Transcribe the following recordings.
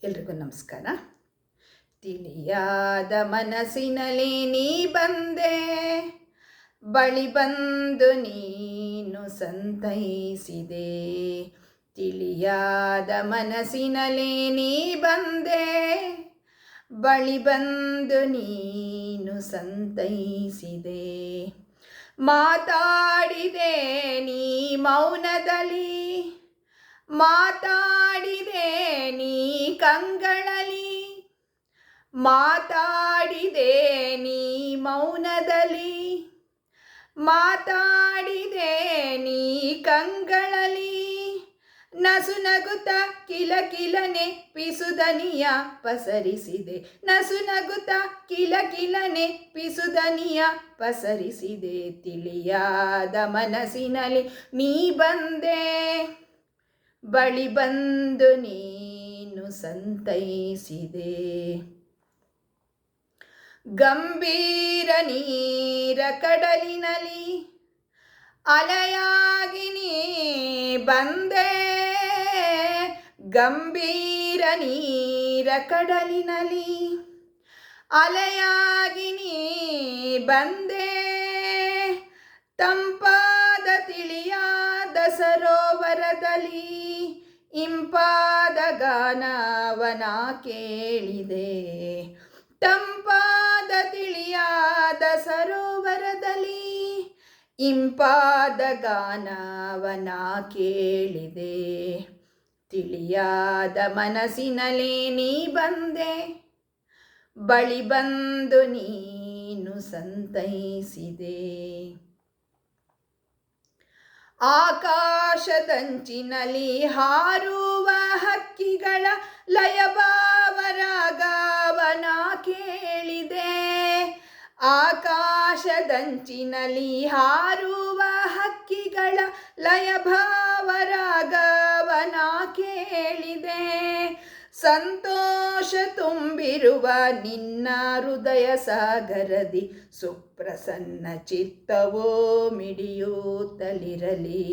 ಎಲ್ರಿಗೂ ನಮಸ್ಕಾರ. ತಿಳಿಯಾದ ಮನಸ್ಸಿನಲ್ಲಿ ನೀ ಬಂದೆ, ಬಳಿ ಬಂದು ನೀನು ಸಂತೈಸಿದೆ. ತಿಳಿಯಾದ ಮನಸ್ಸಿನಲ್ಲಿ ನೀ ಬಂದೆ, ಬಳಿ ಬಂದು ನೀನು ಸಂತೈಸಿದೆ. ಮಾತಾಡಿದೆ ನೀ ಮೌನದಲ್ಲಿ, ಮಾತಾಡಿದೆ ನೀ ಕಂಗಳಲ್ಲಿ, ಮಾತಾಡಿದೆ ನೀ ಮೌನದಲ್ಲಿ, ಮಾತಾಡಿದೆ ನೀ ಕಂಗಳಲ್ಲಿ. ನಸುನಗುತ್ತ ಕಿಲಕಿಲನೆ ಪಿಸುದನಿಯ ಪಸರಿಸಿದೆ, ನಸುನಗುತ್ತ ಕಿಲಕಿಲನೆ ಪಿಸುದನಿಯ ಪಸರಿಸಿದೆ. ತಿಳಿಯಾದ ಮನಸ್ಸಿನಲ್ಲಿ ನೀ ಬಂದೆ, ಬಳಿ ಬಂದು ನೀನು ಸಂತೈಸಿದೆ. ಗಂಭೀರ ನೀರ ಕಡಲಿನಲ್ಲಿ ಅಲೆಯಾಗಿ ನೀ ಬಂದೆ, ಗಂಭೀರ ನೀರ ಕಡಲಿನಲ್ಲಿ ಅಲೆಯಾಗಿ ನೀ ಬಂದೆ. ತಂಪಾದ ತಿಳಿಯಾದ ಸರೋವರದಲ್ಲಿ ಇಂಪಾದ ಗಾನವನ ಕೇಳಿದೆ, ತಂಪಾದ ತಿಳಿಯಾದ ಸರೋವರದಲ್ಲಿ ಇಂಪಾದ ಗಾನವನ ಕೇಳಿದೆ. ತಿಳಿಯಾದ ಮನಸ್ಸಿನಲ್ಲಿ ನೀ ಬಂದೆ, ಬಳಿ ಬಂದು ನೀನು ಸಂತೈಸಿದೆ. ಆಕಾಶದಂಚಿನಲ್ಲಿ ಹಾರುವ ಹಕ್ಕಿಗಳ ಲಯಭಾವರಾಗವನ ಕೇಳಿದೆ, ಆಕಾಶದಂಚಿನಲ್ಲಿ ಹಾರುವ ಹಕ್ಕಿಗಳ ಲಯಭಾವರಾಗವನ ಕೇಳಿದೆ. ಸಂತೋಷ ತುಂಬಿರುವ ನಿನ್ನ ಹೃದಯ ಸಾಗರದಿ ಸುಪ್ರಸನ್ನ ಚಿತ್ತವೋ ಮಿಡಿಯುತ್ತಲಿರಲಿ.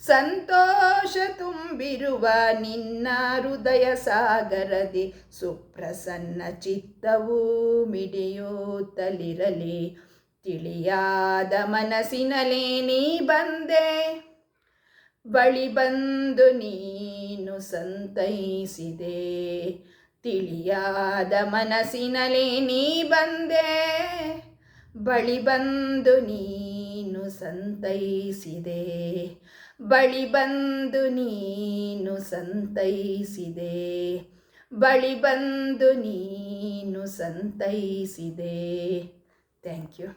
ಸಂತೋಷ ತುಂಬಿರುವ ನಿನ್ನ ಹೃದಯ ಸಾಗರದಿ ಸುಪ್ರಸನ್ನ ಚಿತ್ತವೂ ಮಿಡಿಯುತ್ತಲಿರಲಿ. ತಿಳಿಯಾದ ಮನಸ್ಸಿನಲ್ಲಿ ನೀ ಬಂದೆ, ಬಳಿ ಬಂದು ನೀನು ಸಂತೈಸಿದೆ. ತಿಳಿಯಾದ ಮನಸ್ಸಿನಲ್ಲಿ ನೀ ಬಂದೆ, ಬಳಿ ಬಂದು ನೀನು ಸಂತೈಸಿದೆ. ಬಳಿ ಬಂದು ನೀನು ಸಂತೈಸಿದೆ, ಬಳಿ ಬಂದು ನೀನು ಸಂತೈಸಿದೆ. Thank you.